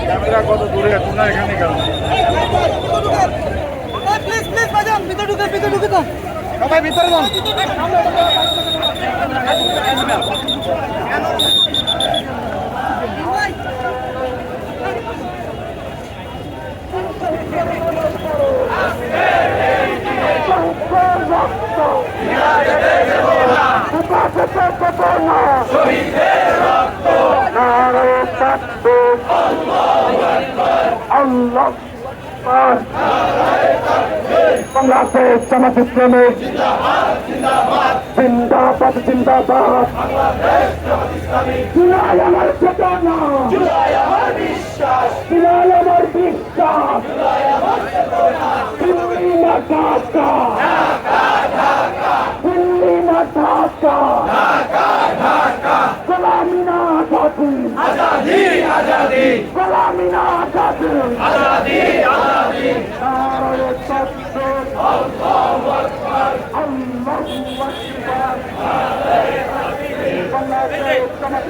Camera কত দূরে? তোমরা এখানে কেন? প্লিজ প্লিজ বাজান, ভিতরে ঢুকে তো সবাই ভিতরে যান। বাংলাদেশ জামাত ইসলামী জিন্দাবাদ জিন্দাবাদ। জুলাই আমার চেতনা, জুলাই আমার বিশ্বাস, জুলাই আমার বিশ্বাস, দিল্লি না ঢাকা, দিল্লি না ঢাকা, গোলামি না আজাদি, আজাদি আজাদি, গোলামি না আজাদি, আজাদি আজাদি। নারায়ে তাকবীর, আল্লাহু আকবার, আল্লাহু আকবার। বাংলাদেশ জামাত